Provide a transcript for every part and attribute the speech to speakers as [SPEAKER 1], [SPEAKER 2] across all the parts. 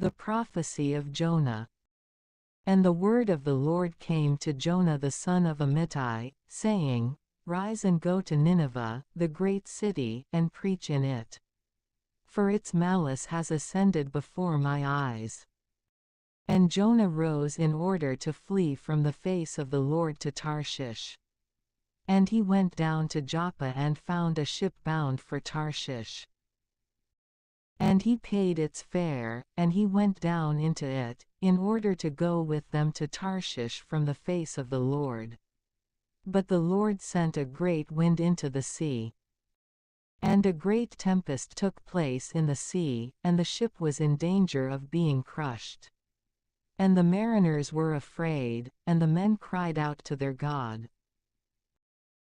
[SPEAKER 1] The prophecy of Jonah. And the word of the Lord came to Jonah the son of Amittai, saying, Rise and go to Nineveh, the great city, and preach in it. For its malice has ascended before my eyes. And Jonah rose in order to flee from the face of the Lord to Tarshish. And he went down to Joppa and found a ship bound for Tarshish. And he paid its fare, and he went down into it, in order to go with them to Tarshish from the face of the Lord. But the Lord sent a great wind into the sea. And a great tempest took place in the sea, and the ship was in danger of being crushed. And the mariners were afraid, and the men cried out to their God.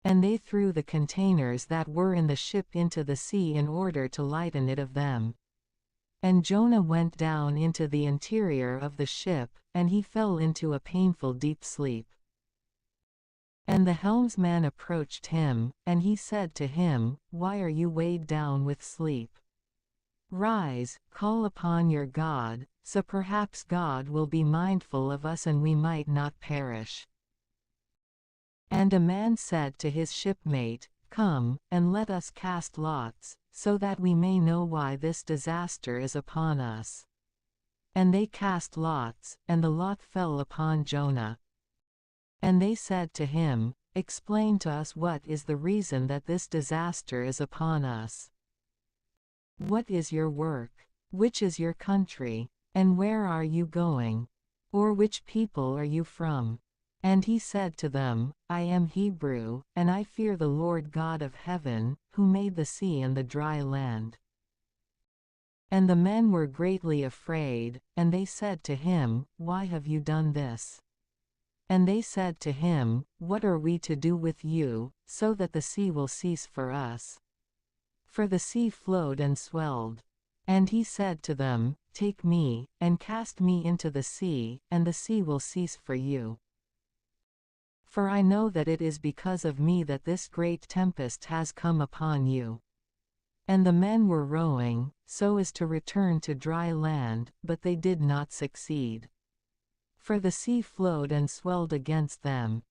[SPEAKER 1] And they threw the containers that were in the ship into the sea in order to lighten it of them. And Jonah went down into the interior of the ship, and he fell into a painful deep sleep. And the helmsman approached him, and he said to him, Why are you weighed down with sleep? Rise, call upon your God, so perhaps God will be mindful of us and we might not perish. And a man said to his shipmate, Come, and let us cast lots, so that we may know why this disaster is upon us. And they cast lots, and the lot fell upon Jonah. And they said to him, Explain to us what is the reason that this disaster is upon us. What is your work? Which is your country? And where are you going? Or which people are you from? And he said to them, I am Hebrew, and I fear the Lord God of heaven, who made the sea and the dry land. And the men were greatly afraid, and they said to him, Why have you done this? And they said to him, What are we to do with you, so that the sea will cease for us? For the sea flowed and swelled. And he said to them, Take me, and cast me into the sea, and the sea will cease for you. For I know that it is because of me that this great tempest has come upon you. And the men were rowing, so as to return to dry land, but they did not succeed. For the sea flowed and swelled against them.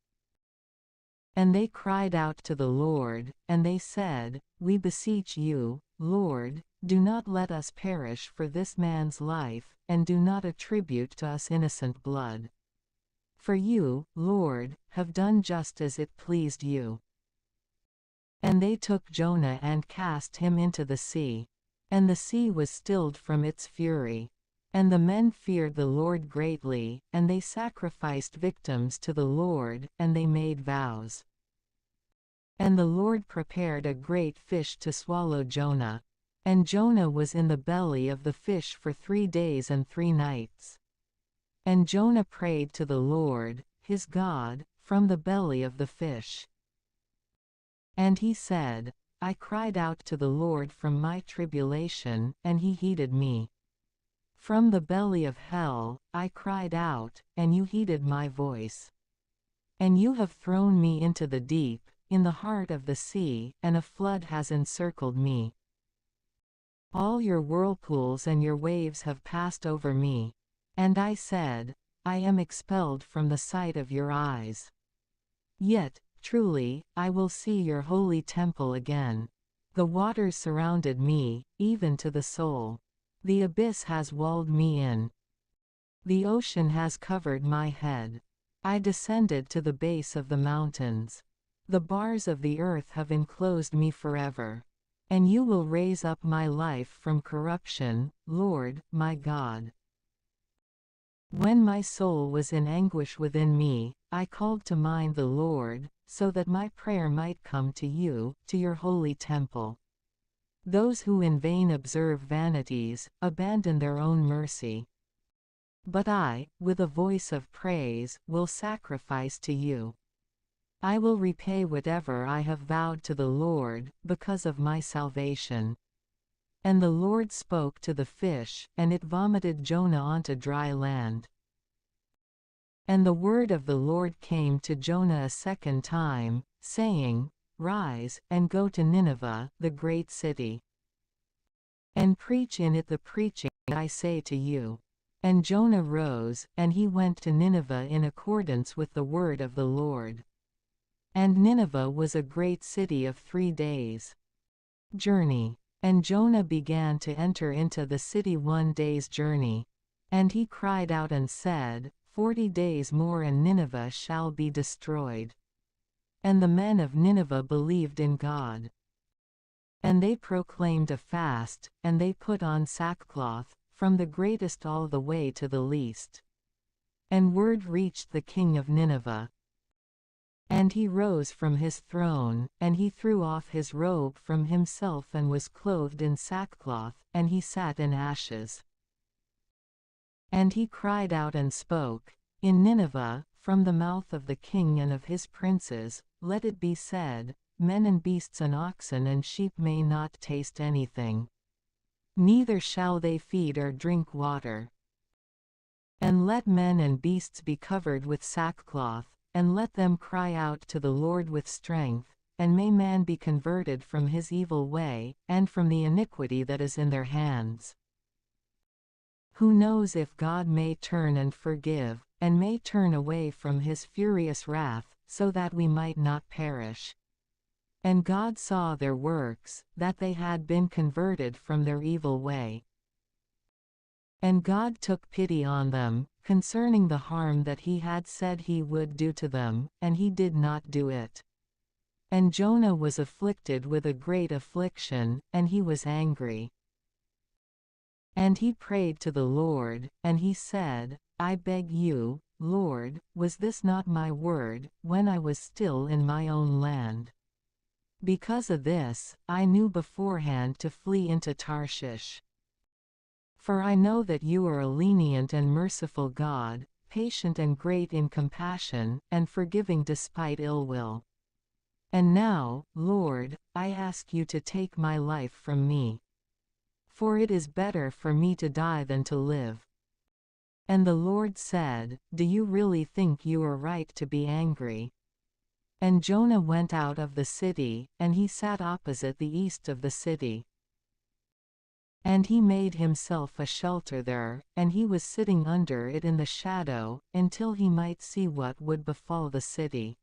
[SPEAKER 1] And they cried out to the Lord, and they said, We beseech you, Lord, do not let us perish for this man's life, and do not attribute to us innocent blood. For you, Lord, have done just as it pleased you. And they took Jonah and cast him into the sea. And the sea was stilled from its fury. And the men feared the Lord greatly, and they sacrificed victims to the Lord, and they made vows. And the Lord prepared a great fish to swallow Jonah. And Jonah was in the belly of the fish for 3 days and 3 nights. And Jonah prayed to the Lord, his God, from the belly of the fish. And he said, I cried out to the Lord from my tribulation, and he heeded me. From the belly of hell, I cried out, and you heeded my voice. And you have thrown me into the deep, in the heart of the sea, and a flood has encircled me. All your whirlpools and your waves have passed over me. And I said, I am expelled from the sight of your eyes. Yet, truly, I will see your holy temple again. The waters surrounded me, even to the soul. The abyss has walled me in. The ocean has covered my head. I descended to the base of the mountains. The bars of the earth have enclosed me forever. And you will raise up my life from corruption, Lord, my God. When my soul was in anguish within me, I called to mind the Lord, so that my prayer might come to you, to your holy temple. Those who in vain observe vanities, abandon their own mercy. But I, with a voice of praise, will sacrifice to you. I will repay whatever I have vowed to the Lord, because of my salvation. And the Lord spoke to the fish, and it vomited Jonah onto dry land. And the word of the Lord came to Jonah a second time, saying, Rise, and go to Nineveh, the great city. and preach in it the preaching I say to you." And Jonah rose, and he went to Nineveh in accordance with the word of the Lord. And Nineveh was a great city of 3 days' journey. And Jonah began to enter into the city 1 day's journey. And he cried out and said, 40 days more and Nineveh shall be destroyed. And the men of Nineveh believed in God. And they proclaimed a fast, and they put on sackcloth, from the greatest all the way to the least. And word reached the king of Nineveh. And he rose from his throne, and he threw off his robe from himself and was clothed in sackcloth, and he sat in ashes. And he cried out and spoke, in Nineveh, from the mouth of the king and of his princes, let it be said, men and beasts and oxen and sheep may not taste anything. Neither shall they feed or drink water. And let men and beasts be covered with sackcloth, and let them cry out to the Lord with strength, and may man be converted from his evil way, and from the iniquity that is in their hands. Who knows if God may turn and forgive, and may turn away from his furious wrath, so that we might not perish. And God saw their works, that they had been converted from their evil way. And God took pity on them, concerning the harm that he had said he would do to them, and he did not do it. And Jonah was afflicted with a great affliction, and he was angry. And he prayed to the Lord, and he said, I beg you, Lord, was this not my word, when I was still in my own land? Because of this, I knew beforehand to flee into Tarshish. For I know that you are a lenient and merciful God, patient and great in compassion, and forgiving despite ill will. And now, Lord, I ask you to take my life from me. For it is better for me to die than to live. And the Lord said, do you really think you are right to be angry? And Jonah went out of the city, and he sat opposite the east of the city. And he made himself a shelter there, and he was sitting under it in the shadow, until he might see what would befall the city.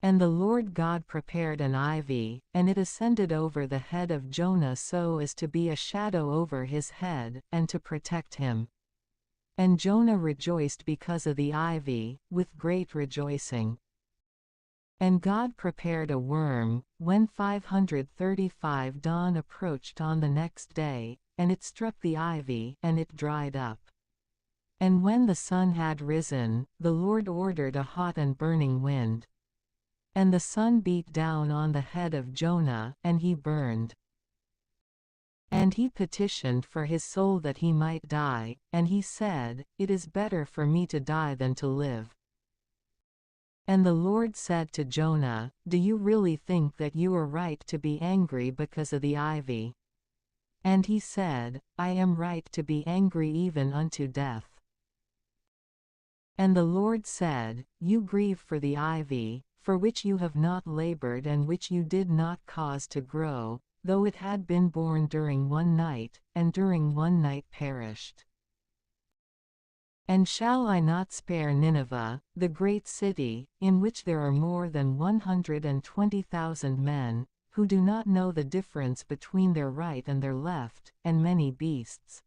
[SPEAKER 1] And the Lord God prepared an ivy, and it ascended over the head of Jonah so as to be a shadow over his head, and to protect him. And Jonah rejoiced because of the ivy, with great rejoicing. And God prepared a worm, when 535 dawn approached on the next day, and it struck the ivy, and it dried up. And when the sun had risen, the Lord ordered a hot and burning wind. And the sun beat down on the head of Jonah, and he burned. And he petitioned for his soul that he might die, and he said, it is better for me to die than to live. And the Lord said to Jonah, do you really think that you are right to be angry because of the ivy? And he said, I am right to be angry even unto death. And the Lord said, you grieve for the ivy, for which you have not labored and which you did not cause to grow, though it had been born during 1 night, and during 1 night perished. And shall I not spare Nineveh, the great city, in which there are more than 120,000 men, who do not know the difference between their right and their left, and many beasts?